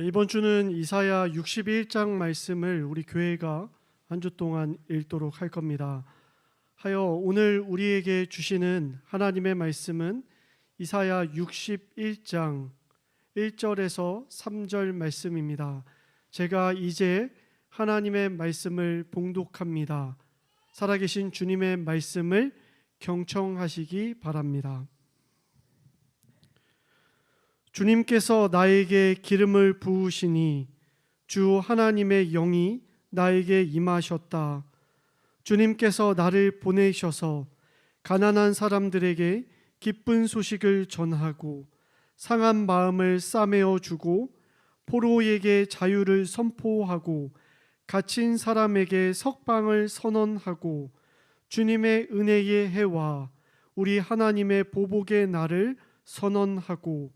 이번 주는 이사야 61장 말씀을 우리 교회가 한 주 동안 읽도록 할 겁니다. 하여 오늘 우리에게 주시는 하나님의 말씀은 이사야 61장 1절에서 3절 말씀입니다. 제가 이제 하나님의 말씀을 봉독합니다. 살아계신 주님의 말씀을 경청하시기 바랍니다. 주님께서 나에게 기름을 부으시니 주 하나님의 영이 나에게 임하셨다. 주님께서 나를 보내셔서 가난한 사람들에게 기쁜 소식을 전하고 상한 마음을 싸매어 주고 포로에게 자유를 선포하고 갇힌 사람에게 석방을 선언하고 주님의 은혜의 해와 우리 하나님의 보복의 날을 선언하고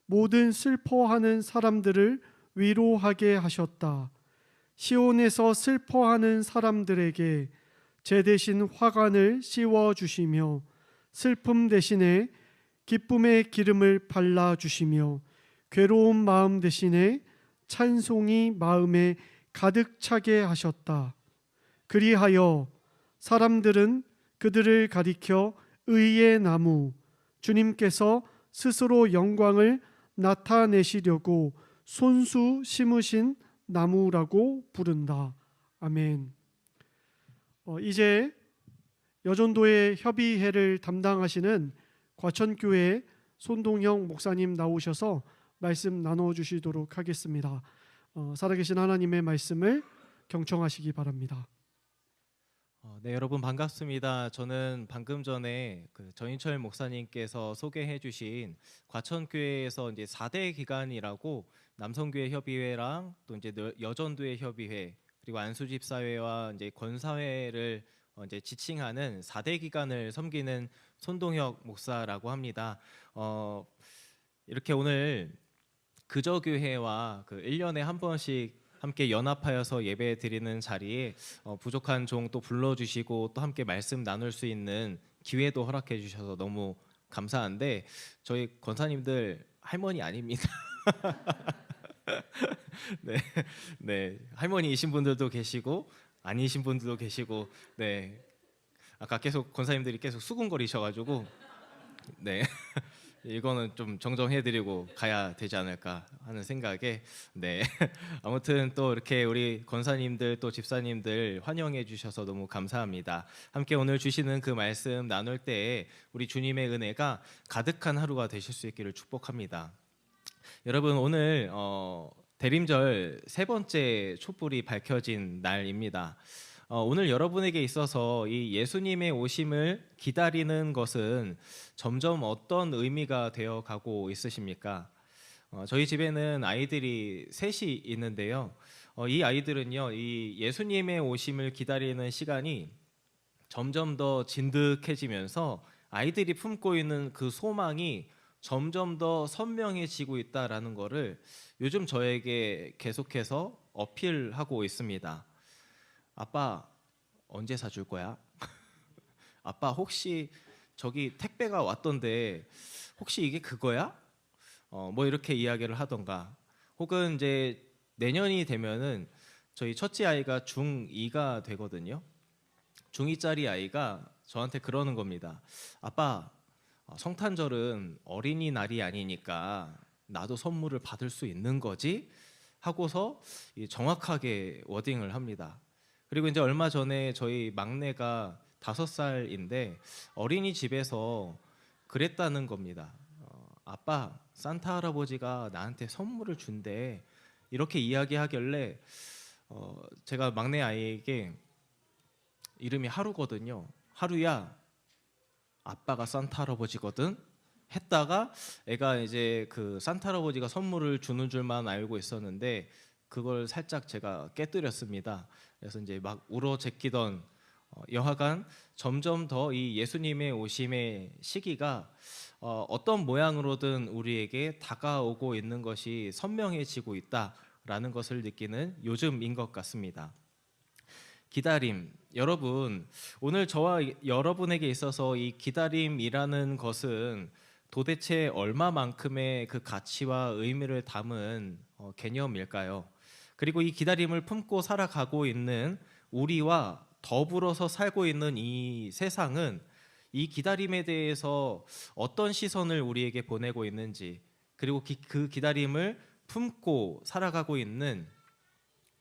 모든 슬퍼하는 사람들을 위로하게 하셨다. 시온에서 슬퍼하는 사람들에게 제 대신 화관을 씌워 주시며 슬픔 대신에 기쁨의 기름을 발라 주시며 괴로운 마음 대신에 찬송이 마음에 가득 차게 하셨다. 그리하여 사람들은 그들을 가리켜 의의 나무, 주님께서 스스로 영광을 나타내시려고 손수 심으신 나무라고 부른다. 아멘. 이제 여전도의 협의회를 담당하시는 과천교회 손동형 목사님 나오셔서 말씀 나눠주시도록 하겠습니다. 살아계신 하나님의 말씀을 경청하시기 바랍니다. 네, 여러분 반갑습니다. 저는 방금 전에 전인철 목사님께서 소개해 주신 과천교회에서 이제 4대 기관이라고 남성교회 협의회랑 또 이제 여전도회 협의회 그리고 안수집사회와 이제 권사회를 이제 지칭하는 4대 기관을 섬기는 손동혁 목사라고 합니다. 이렇게 오늘 그저교회와 1년에 한 번씩 함께 연합하여서 예배 드리는 자리에 부족한 종 또 불러주시고 또 함께 말씀 나눌 수 있는 기회도 허락해 주셔서 너무 감사한데 저희 권사님들 할머니 아닙니다. 네, 할머니이신 분들도 계시고 아니신 분들도 계시고, 네, 아까 계속 권사님들이 계속 수군거리셔가지고, 네. 이거는 좀 정정해드리고 가야 되지 않을까 하는 생각에 네 아무튼 또 이렇게 우리 권사님들 또 집사님들 환영해 주셔서 너무 감사합니다. 함께 오늘 주시는 그 말씀 나눌 때에 우리 주님의 은혜가 가득한 하루가 되실 수 있기를 축복합니다. 여러분 오늘 대림절 세 번째 촛불이 밝혀진 날입니다. 오늘 여러분에게 있어서 이 예수님의 오심을 기다리는 것은 점점 어떤 의미가 되어 가고 있으십니까? 저희 집에는 아이들이 셋이 있는데요. 이 아이들은요, 이 예수님의 오심을 기다리는 시간이 점점 더 진득해지면서 아이들이 품고 있는 그 소망이 점점 더 선명해지고 있다라는 것을 요즘 저에게 계속해서 어필하고 있습니다. 아빠 언제 사줄 거야? 아빠 혹시 저기 택배가 왔던데 혹시 이게 그거야? 뭐 이렇게 이야기를 하던가 혹은 이제 내년이 되면은 저희 첫째 아이가 중2가 되거든요. 중2짜리 아이가 저한테 그러는 겁니다. 아빠 성탄절은 어린이날이 아니니까 나도 선물을 받을 수 있는 거지? 하고서 정확하게 워딩을 합니다. 그리고 이제 얼마 전에 저희 막내가 5살인데 어린이집에서 그랬다는 겁니다. 아빠, 산타 할아버지가 나한테 선물을 준대. 이렇게 이야기하길래 제가 막내 아이에게 이름이 하루거든요. 하루야, 아빠가 산타 할아버지거든. 했다가 애가 이제 그 산타 할아버지가 선물을 주는 줄만 알고 있었는데 그걸 살짝 제가 깨뜨렸습니다. 그래서 이제 막 울어 제끼던 여하간 점점 더 이 예수님의 오심의 시기가 어떤 모양으로든 우리에게 다가오고 있는 것이 선명해지고 있다라는 것을 느끼는 요즘인 것 같습니다. 기다림, 여러분 오늘 저와 여러분에게 있어서 이 기다림이라는 것은 도대체 얼마만큼의 그 가치와 의미를 담은 개념일까요? 그리고 이 기다림을 품고 살아가고 있는 우리와 더불어서 살고 있는 이 세상은 이 기다림에 대해서 어떤 시선을 우리에게 보내고 있는지, 그리고 그 기다림을 품고 살아가고 있는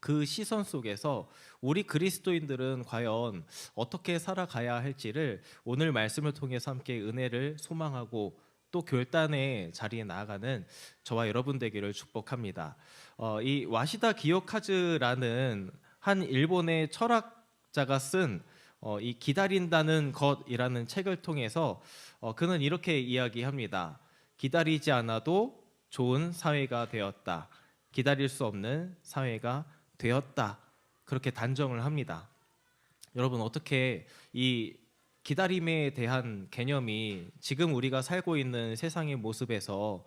그 시선 속에서 우리 그리스도인들은 과연 어떻게 살아가야 할지를 오늘 말씀을 통해서 함께 은혜를 소망하고 또 결단의 자리에 나아가는 저와 여러분 되기를 축복합니다. 이 와시다 기요카즈라는 한 일본의 철학자가 쓴 이 기다린다는 것이라는 책을 통해서 그는 이렇게 이야기합니다. 기다리지 않아도 좋은 사회가 되었다. 기다릴 수 없는 사회가 되었다. 그렇게 단정을 합니다. 여러분, 어떻게 이 기다림에 대한 개념이 지금 우리가 살고 있는 세상의 모습에서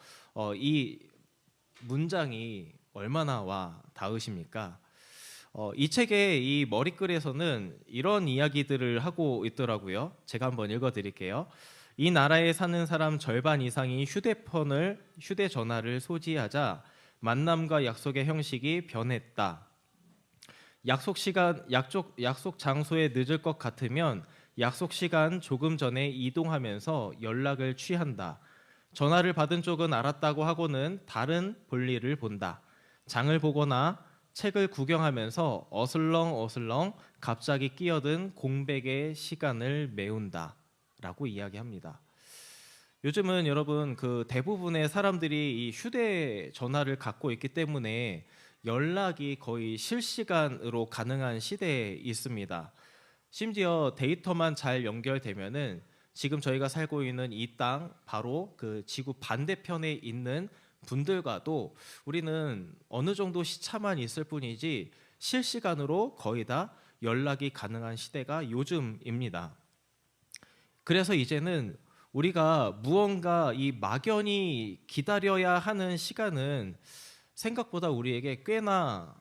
이 문장이 얼마나 와 닿으십니까? 이 책의 이 머리글에서는 이런 이야기들을 하고 있더라고요. 제가 한번 읽어드릴게요. 이 나라에 사는 사람 절반 이상이 휴대전화를 소지하자 만남과 약속의 형식이 변했다. 약속 장소에 늦을 것 같으면 약속 시간 조금 전에 이동하면서 연락을 취한다. 전화를 받은 쪽은 알았다고 하고는 다른 볼일을 본다. 장을 보거나 책을 구경하면서 어슬렁어슬렁 갑자기 끼어든 공백의 시간을 메운다. 라고 이야기합니다. 요즘은 여러분 그 대부분의 사람들이 이 휴대전화를 갖고 있기 때문에 연락이 거의 실시간으로 가능한 시대에 있습니다. 심지어 데이터만 잘 연결되면은 지금 저희가 살고 있는 이 땅 바로 그 지구 반대편에 있는 분들과도 우리는 어느 정도 시차만 있을 뿐이지 실시간으로 거의 다 연락이 가능한 시대가 요즘입니다. 그래서 이제는 우리가 무언가 이 막연히 기다려야 하는 시간은 생각보다 우리에게 꽤나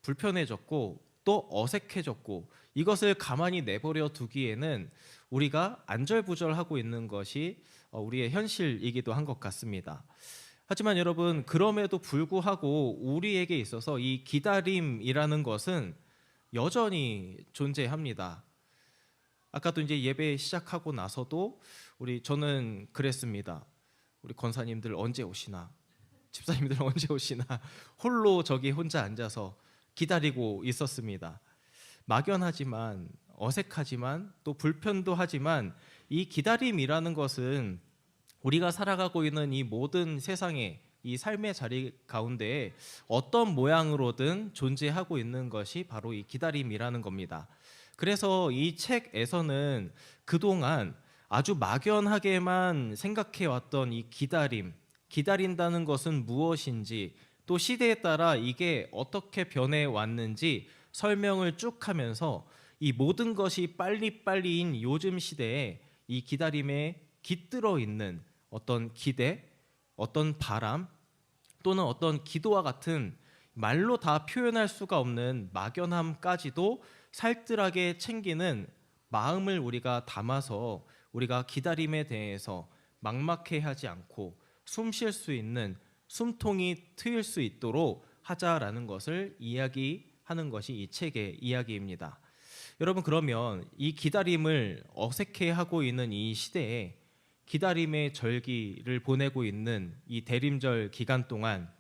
불편해졌고 또 어색해졌고 이것을 가만히 내버려 두기에는 우리가 안절부절하고 있는 것이 우리의 현실이기도 한 것 같습니다. 하지만 여러분, 그럼에도 불구하고 우리에게 있어서 이 기다림이라는 것은 여전히 존재합니다. 아까도 이제 예배 시작하고 나서도 저는 그랬습니다. 우리 권사님들 언제 오시나, 집사님들 언제 오시나 홀로 저기 혼자 앉아서 기다리고 있었습니다. 막연하지만 어색하지만 또 불편도 하지만 이 기다림이라는 것은 우리가 살아가고 있는 이 모든 세상의 이 삶의 자리 가운데 어떤 모양으로든 존재하고 있는 것이 바로 이 기다림이라는 겁니다. 그래서 이 책에서는 그동안 아주 막연하게만 생각해왔던 이 기다린다는 것은 무엇인지, 또 시대에 따라 이게 어떻게 변해왔는지 설명을 쭉 하면서 이 모든 것이 빨리빨리인 요즘 시대에 이 기다림에 깃들어 있는 어떤 기대, 어떤 바람, 또는 어떤 기도와 같은 말로 다 표현할 수가 없는 막연함까지도 살뜰하게 챙기는 마음을 우리가 담아서 우리가 기다림에 대해서 막막해하지 않고 숨 쉴 수 있는 숨통이 트일 수 있도록 하자라는 것을 이야기하는 것이 이 책의 이야기입니다. 여러분, 그러면 이 기다림을 어색해하고 있는 이 시대에 기다림의 절기를 보내고 있는 이 대림절 기간 동안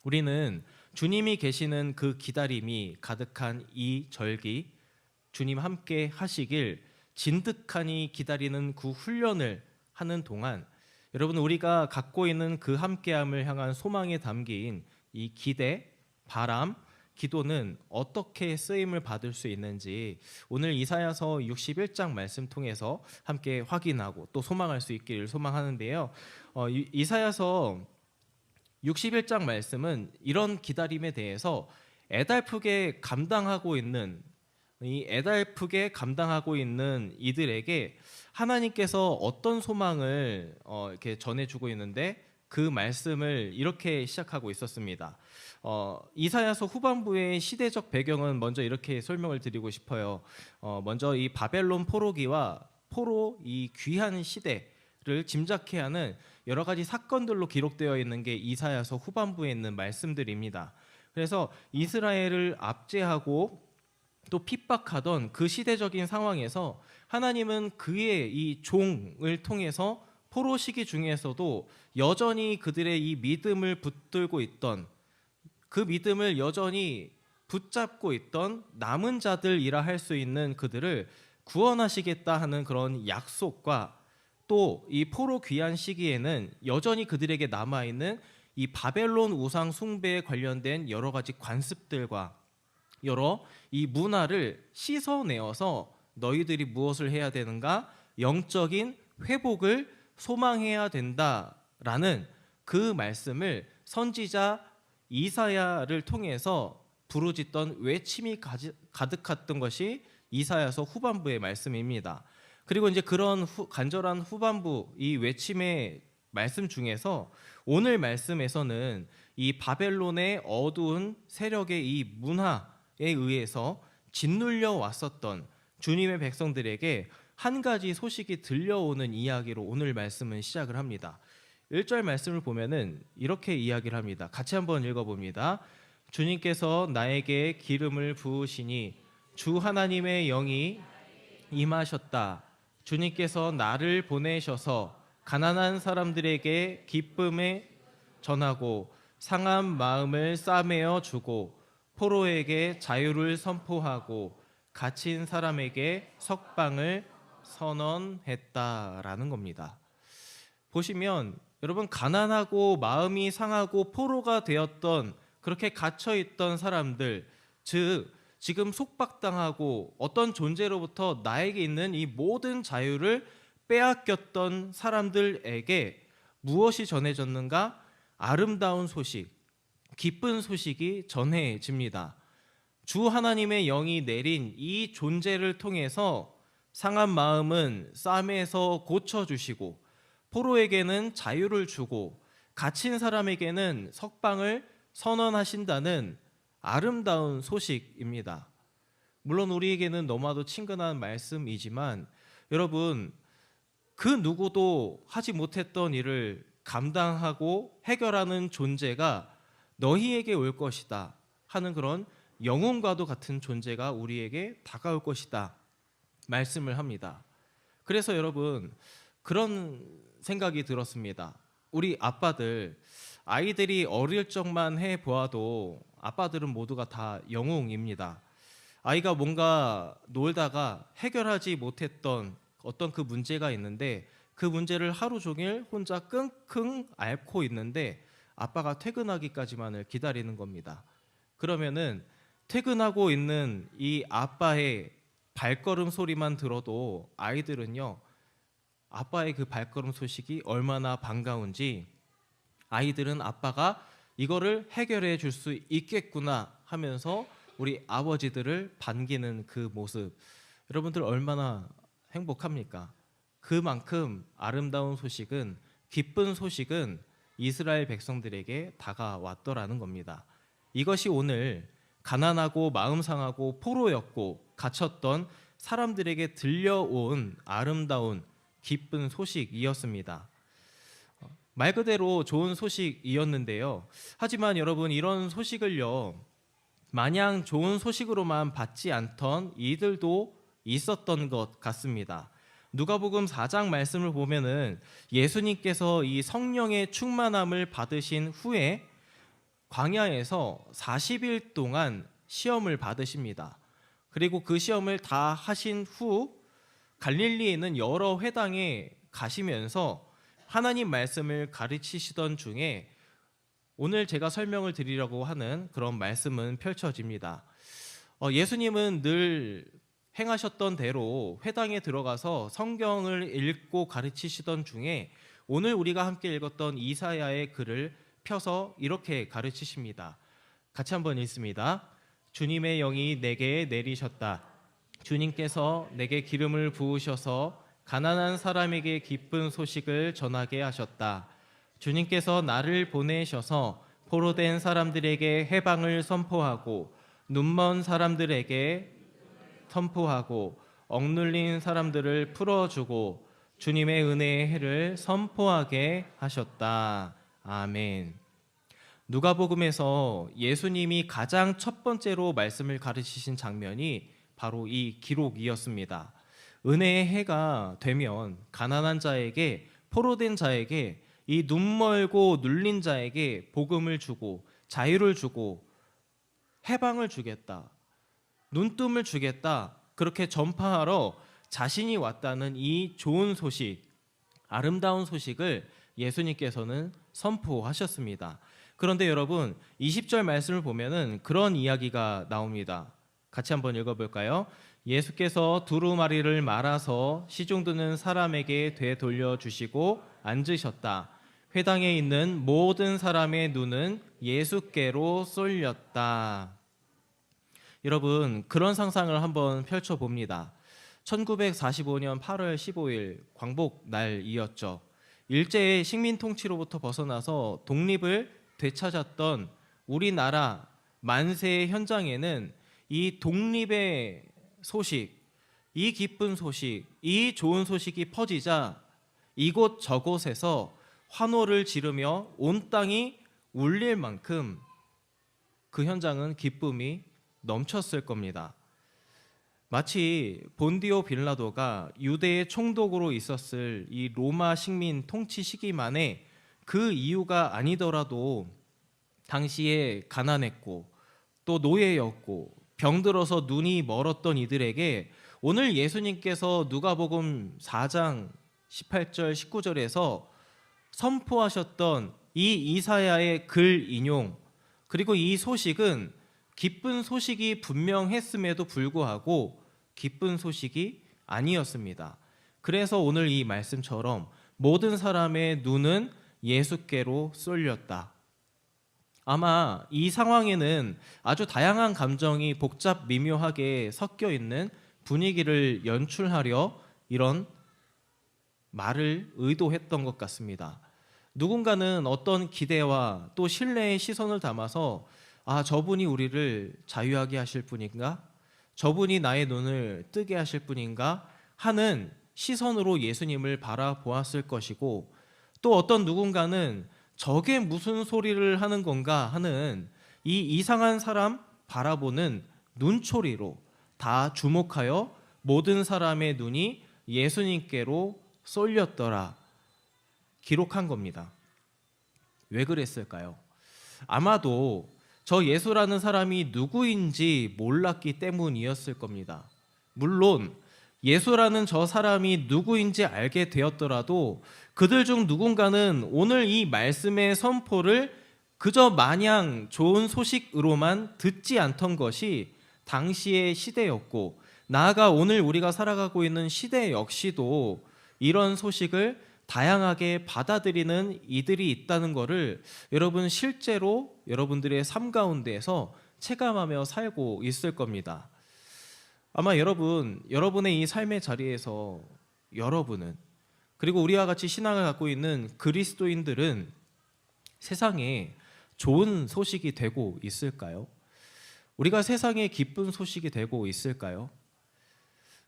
우리는 주님이 계시는 그 기다림이 가득한 이 절기, 주님 함께 하시길 진득하니 기다리는 그 훈련을 하는 동안 여러분, 우리가 갖고 있는 그 함께함을 향한 소망에 담긴 이 기대, 바람, 기도는 어떻게 쓰임을 받을 수 있는지 오늘 이사야서 61장 말씀 통해서 함께 확인하고 또 소망할 수 있기를 소망하는데요. 이사야서 61장 말씀은 이런 기다림에 대해서 애달프게 감당하고 있는 이들에게 하나님께서 어떤 소망을 이렇게 전해주고 있는데 그 말씀을 이렇게 시작하고 있었습니다. 이사야서 후반부의 시대적 배경은 먼저 이렇게 설명을 드리고 싶어요. 먼저 이 바벨론 포로기와 포로 이 귀한 시대, 를 짐작케 하는 여러 가지 사건들로 기록되어 있는 게 이사야서 후반부에 있는 말씀들입니다. 그래서 이스라엘을 압제하고 또 핍박하던 그 시대적인 상황에서 하나님은 그의 이 종을 통해서 포로 시기 중에서도 여전히 그들의 이 믿음을 붙들고 있던, 그 믿음을 여전히 붙잡고 있던 남은 자들이라 할 수 있는 그들을 구원하시겠다 하는 그런 약속과 또 이 포로 귀환 시기에는 여전히 그들에게 남아있는 이 바벨론 우상 숭배에 관련된 여러 가지 관습들과 여러 이 문화를 씻어내어서 너희들이 무엇을 해야 되는가? 영적인 회복을 소망해야 된다라는 그 말씀을 선지자 이사야를 통해서 부르짖던 외침이 가득했던 것이 이사야서 후반부의 말씀입니다. 그리고 이제 그런 간절한 후반부 이 외침의 말씀 중에서 오늘 말씀에서는 이 바벨론의 어두운 세력의 이 문화에 의해서 짓눌려 왔었던 주님의 백성들에게 한 가지 소식이 들려오는 이야기로 오늘 말씀은 시작을 합니다. 1절 말씀을 보면은 이렇게 이야기를 합니다. 같이 한번 읽어봅니다. 주님께서 나에게 기름을 부으시니 주 하나님의 영이 임하셨다. 주님께서 나를 보내셔서 가난한 사람들에게 기쁨에 전하고 상한 마음을 싸매어 주고 포로에게 자유를 선포하고 갇힌 사람에게 석방을 선언했다라는 겁니다. 보시면 여러분, 가난하고 마음이 상하고 포로가 되었던, 그렇게 갇혀있던 사람들, 즉 지금 속박당하고 어떤 존재로부터 나에게 있는 이 모든 자유를 빼앗겼던 사람들에게 무엇이 전해졌는가? 아름다운 소식, 기쁜 소식이 전해집니다. 주 하나님의 영이 내린 이 존재를 통해서 상한 마음은 쌈에서 고쳐주시고 포로에게는 자유를 주고 갇힌 사람에게는 석방을 선언하신다는 아름다운 소식입니다. 물론 우리에게는 너무나도 친근한 말씀이지만 여러분, 그 누구도 하지 못했던 일을 감당하고 해결하는 존재가 너희에게 올 것이다 하는 그런 영웅과도 같은 존재가 우리에게 다가올 것이다 말씀을 합니다. 그래서 여러분, 그런 생각이 들었습니다. 우리 아빠들, 아이들이 어릴 적만 해보아도 아빠들은 모두가 다 영웅입니다. 아이가 뭔가 놀다가 해결하지 못했던 어떤 그 문제가 있는데 그 문제를 하루 종일 혼자 끙끙 앓고 있는데 아빠가 퇴근하기까지만을 기다리는 겁니다. 그러면은 퇴근하고 있는 이 아빠의 발걸음 소리만 들어도 아이들은요, 아빠의 그 발걸음 소식이 얼마나 반가운지 아이들은 아빠가 이거를 해결해 줄 수 있겠구나 하면서 우리 아버지들을 반기는 그 모습, 여러분들 얼마나 행복합니까? 그만큼 아름다운 소식은, 기쁜 소식은 이스라엘 백성들에게 다가왔더라는 겁니다. 이것이 오늘 가난하고 마음 상하고 포로였고 갇혔던 사람들에게 들려온 아름다운 기쁜 소식이었습니다. 말 그대로 좋은 소식이었는데요. 하지만 여러분, 이런 소식을요, 마냥 좋은 소식으로만 받지 않던 이들도 있었던 것 같습니다. 누가복음 4장 말씀을 보면은 예수님께서 이 성령의 충만함을 받으신 후에 광야에서 40일 동안 시험을 받으십니다. 그리고 그 시험을 다 하신 후 갈릴리에 있는 여러 회당에 가시면서 하나님 말씀을 가르치시던 중에 오늘 제가 설명을 드리려고 하는 그런 말씀은 펼쳐집니다. 예수님은 늘 행하셨던 대로 회당에 들어가서 성경을 읽고 가르치시던 중에 오늘 우리가 함께 읽었던 이사야의 글을 펴서 이렇게 가르치십니다. 같이 한번 읽습니다. 주님의 영이 내게 내리셨다. 주님께서 내게 기름을 부으셔서 가난한 사람에게 기쁜 소식을 전하게 하셨다. 주님께서 나를 보내셔서 포로된 사람들에게 해방을 선포하고 눈먼 사람들에게 선포하고 억눌린 사람들을 풀어주고 주님의 은혜의 해를 선포하게 하셨다. 아멘. 누가복음에서 예수님이 가장 첫 번째로 말씀을 가르치신 장면이 바로 이 기록이었습니다. 은혜의 해가 되면 가난한 자에게, 포로된 자에게, 이 눈멀고 눌린 자에게 복음을 주고 자유를 주고 해방을 주겠다, 눈뜸을 주겠다, 그렇게 전파하러 자신이 왔다는 이 좋은 소식, 아름다운 소식을 예수님께서는 선포하셨습니다. 그런데 여러분, 20절 말씀을 보면은 그런 이야기가 나옵니다. 같이 한번 읽어볼까요? 예수께서 두루마리를 말아서 시중 드는 사람에게 되돌려 주시고 앉으셨다. 회당에 있는 모든 사람의 눈은 예수께로 쏠렸다. 여러분, 그런 상상을 한번 펼쳐봅니다. 1945년 8월 15일 광복 날이었죠. 일제의 식민 통치로부터 벗어나서 독립을 되찾았던 우리나라 만세의 현장에는 이 독립의 소식, 이 기쁜 소식, 이 좋은 소식이 퍼지자 이곳 저곳에서 환호를 지르며 온 땅이 울릴 만큼 그 현장은 기쁨이 넘쳤을 겁니다. 마치 본디오 빌라도가 유대의 총독으로 있었을 이 로마 식민 통치 시기만에 그 이유가 아니더라도 당시에 가난했고 또 노예였고 병들어서 눈이 멀었던 이들에게 오늘 예수님께서 누가복음 4장 18절 19절에서 선포하셨던 이 이사야의 글 인용, 그리고 이 소식은 기쁜 소식이 분명했음에도 불구하고 기쁜 소식이 아니었습니다. 그래서 오늘 이 말씀처럼 모든 사람의 눈은 예수께로 쏠렸다. 아마 이 상황에는 아주 다양한 감정이 복잡 미묘하게 섞여 있는 분위기를 연출하려 이런 말을 의도했던 것 같습니다. 누군가는 어떤 기대와 또 신뢰의 시선을 담아서 저분이 우리를 자유하게 하실 분인가? 저분이 나의 눈을 뜨게 하실 분인가? 하는 시선으로 예수님을 바라보았을 것이고, 또 어떤 누군가는 저게 무슨 소리를 하는 건가 하는 이 이상한 사람 바라보는 눈초리로 다 주목하여 모든 사람의 눈이 예수님께로 쏠렸더라 기록한 겁니다. 왜 그랬을까요? 아마도 저 예수라는 사람이 누구인지 몰랐기 때문이었을 겁니다. 물론 예수라는 저 사람이 누구인지 알게 되었더라도 그들 중 누군가는 오늘 이 말씀의 선포를 그저 마냥 좋은 소식으로만 듣지 않던 것이 당시의 시대였고, 나아가 오늘 우리가 살아가고 있는 시대 역시도 이런 소식을 다양하게 받아들이는 이들이 있다는 것을 여러분 실제로 여러분들의 삶 가운데에서 체감하며 살고 있을 겁니다. 아마 여러분의 이 삶의 자리에서 여러분은, 그리고 우리와 같이 신앙을 갖고 있는 그리스도인들은 세상에 좋은 소식이 되고 있을까요? 우리가 세상에 기쁜 소식이 되고 있을까요?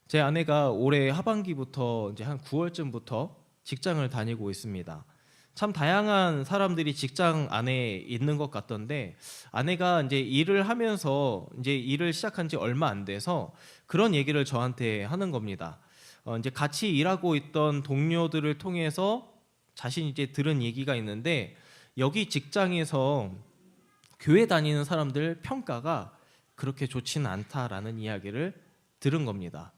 제 아내가 올해 하반기부터 이제 한 9월쯤부터 직장을 다니고 있습니다. 참 다양한 사람들이 직장 안에 있는 것 같던데, 아내가 이제 일을 하면서 이제 일을 시작한 지 얼마 안 돼서 그런 얘기를 저한테 하는 겁니다. 이제 같이 일하고 있던 동료들을 통해서 자신이 이제 들은 얘기가 있는데, 여기 직장에서 교회 다니는 사람들 평가가 그렇게 좋지는 않다라는 이야기를 들은 겁니다.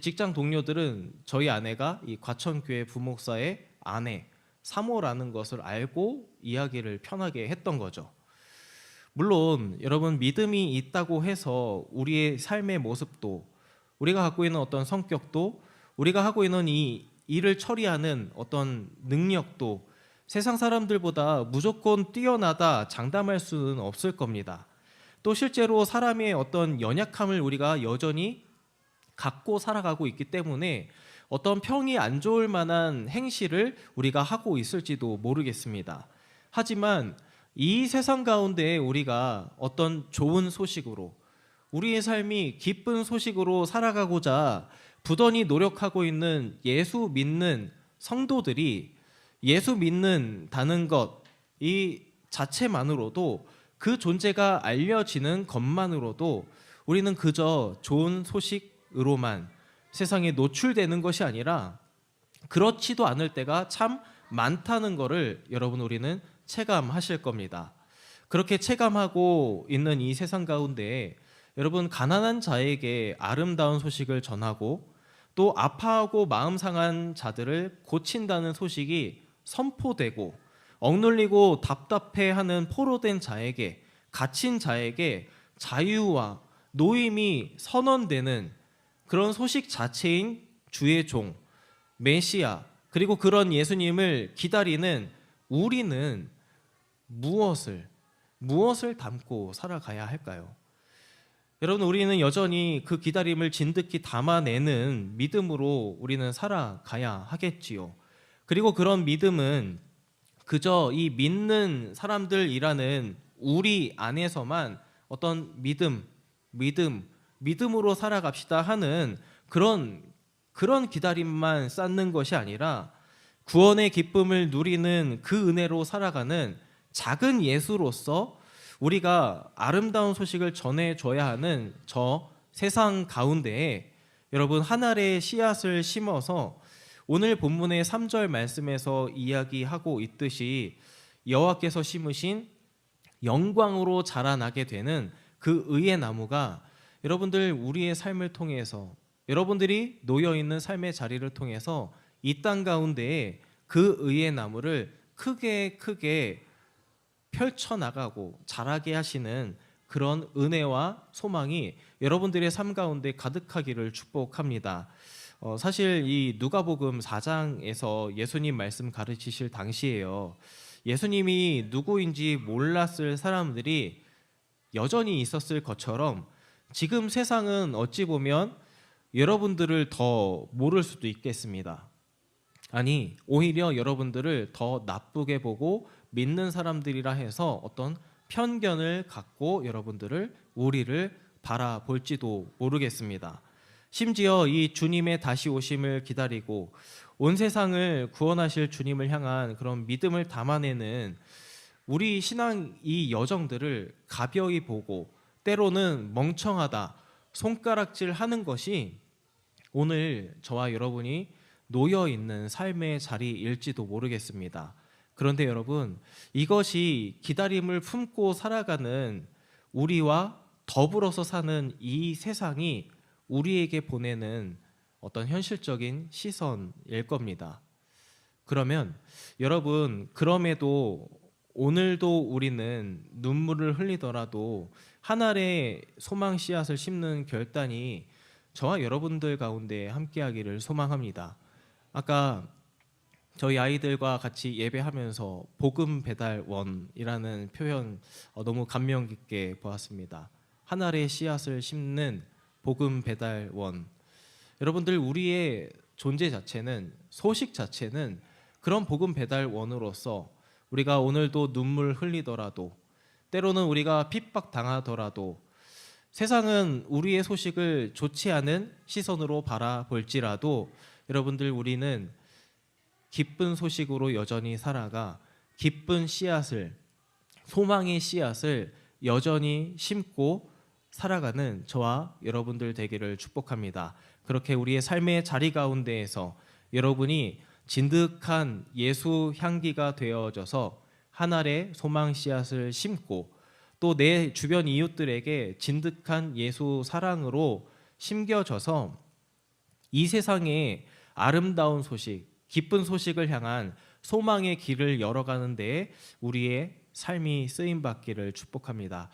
직장 동료들은 저희 아내가 이 과천교회 부목사의 아내, 사모라는 것을 알고 이야기를 편하게 했던 거죠. 물론 여러분, 믿음이 있다고 해서 우리의 삶의 모습도, 우리가 갖고 있는 어떤 성격도, 우리가 하고 있는 이 일을 처리하는 어떤 능력도 세상 사람들보다 무조건 뛰어나다 장담할 수는 없을 겁니다. 또 실제로 사람의 어떤 연약함을 우리가 여전히 갖고 살아가고 있기 때문에 어떤 평이 안 좋을 만한 행실을 우리가 하고 있을지도 모르겠습니다. 하지만 이 세상 가운데 우리가 어떤 좋은 소식으로, 우리의 삶이 기쁜 소식으로 살아가고자 부단히 노력하고 있는 예수 믿는 성도들이 예수 믿는다는 것 이 자체만으로도 그 존재가 알려지는 것만으로도 우리는 그저 좋은 소식으로만 세상에 노출되는 것이 아니라 그렇지도 않을 때가 참 많다는 것을 여러분 우리는 체감하실 겁니다. 그렇게 체감하고 있는 이 세상 가운데 여러분 가난한 자에게 아름다운 소식을 전하고 또 아파하고 마음 상한 자들을 고친다는 소식이 선포되고 억눌리고 답답해하는 포로된 자에게 갇힌 자에게 자유와 노임이 선언되는 그런 소식 자체인 주의 종 메시아 그리고 그런 예수님을 기다리는 우리는 무엇을 담고 살아가야 할까요? 여러분 우리는 여전히 그 기다림을 진득히 담아내는 믿음으로 우리는 살아가야 하겠지요. 그리고 그런 믿음은 그저 이 믿는 사람들이라는 우리 안에서만 어떤 믿음으로 살아갑시다 하는 그런 기다림만 쌓는 것이 아니라 구원의 기쁨을 누리는 그 은혜로 살아가는 작은 예수로서 우리가 아름다운 소식을 전해줘야 하는 저 세상 가운데에 여러분 하늘의 씨앗을 심어서 오늘 본문의 3절 말씀에서 이야기하고 있듯이 여호와께서 심으신 영광으로 자라나게 되는 그 의의 나무가 여러분들 우리의 삶을 통해서 여러분들이 놓여있는 삶의 자리를 통해서 이 땅 가운데에 그 의의 나무를 크게 펼쳐나가고 자라게 하시는 그런 은혜와 소망이 여러분들의 삶 가운데 가득하기를 축복합니다. 사실 이 누가복음 4장에서 예수님 말씀 가르치실 당시에요. 예수님이 누구인지 몰랐을 사람들이 여전히 있었을 것처럼 지금 세상은 어찌 보면 여러분들을 더 모를 수도 있겠습니다. 아니 오히려 여러분들을 더 나쁘게 보고 믿는 사람들이라 해서 어떤 편견을 갖고 여러분들을 우리를 바라볼지도 모르겠습니다. 심지어 이 주님의 다시 오심을 기다리고 온 세상을 구원하실 주님을 향한 그런 믿음을 담아내는 우리 신앙 이 여정들을 가벼이 보고 때로는 멍청하다 손가락질 하는 것이 오늘 저와 여러분이 놓여 있는 삶의 자리일지도 모르겠습니다. 그런데 여러분 이것이 기다림을 품고 살아가는 우리와 더불어서 사는 이 세상이 우리에게 보내는 어떤 현실적인 시선일 겁니다. 그러면 여러분 그럼에도 오늘도 우리는 눈물을 흘리더라도 하늘의 소망 씨앗을 심는 결단이 저와 여러분들 가운데 함께하기를 소망합니다. 아까 저희 아이들과 같이 예배하면서 복음 배달원이라는 표현 너무 감명 깊게 보았습니다. 하늘의 씨앗을 심는 복음 배달원. 여러분들 우리의 존재 자체는 소식 자체는 그런 복음 배달원으로서 우리가 오늘도 눈물 흘리더라도 때로는 우리가 핍박 당하더라도 세상은 우리의 소식을 좋지 않은 시선으로 바라볼지라도 여러분들 우리는 기쁜 소식으로 여전히 살아가 기쁜 씨앗을 소망의 씨앗을 여전히 심고 살아가는 저와 여러분들 되기를 축복합니다. 그렇게 우리의 삶의 자리 가운데에서 여러분이 진득한 예수 향기가 되어져서 하늘의 소망 씨앗을 심고 또 내 주변 이웃들에게 진득한 예수 사랑으로 심겨져서 이 세상에 아름다운 소식, 기쁜 소식을 향한 소망의 길을 열어가는 데에 우리의 삶이 쓰임받기를 축복합니다.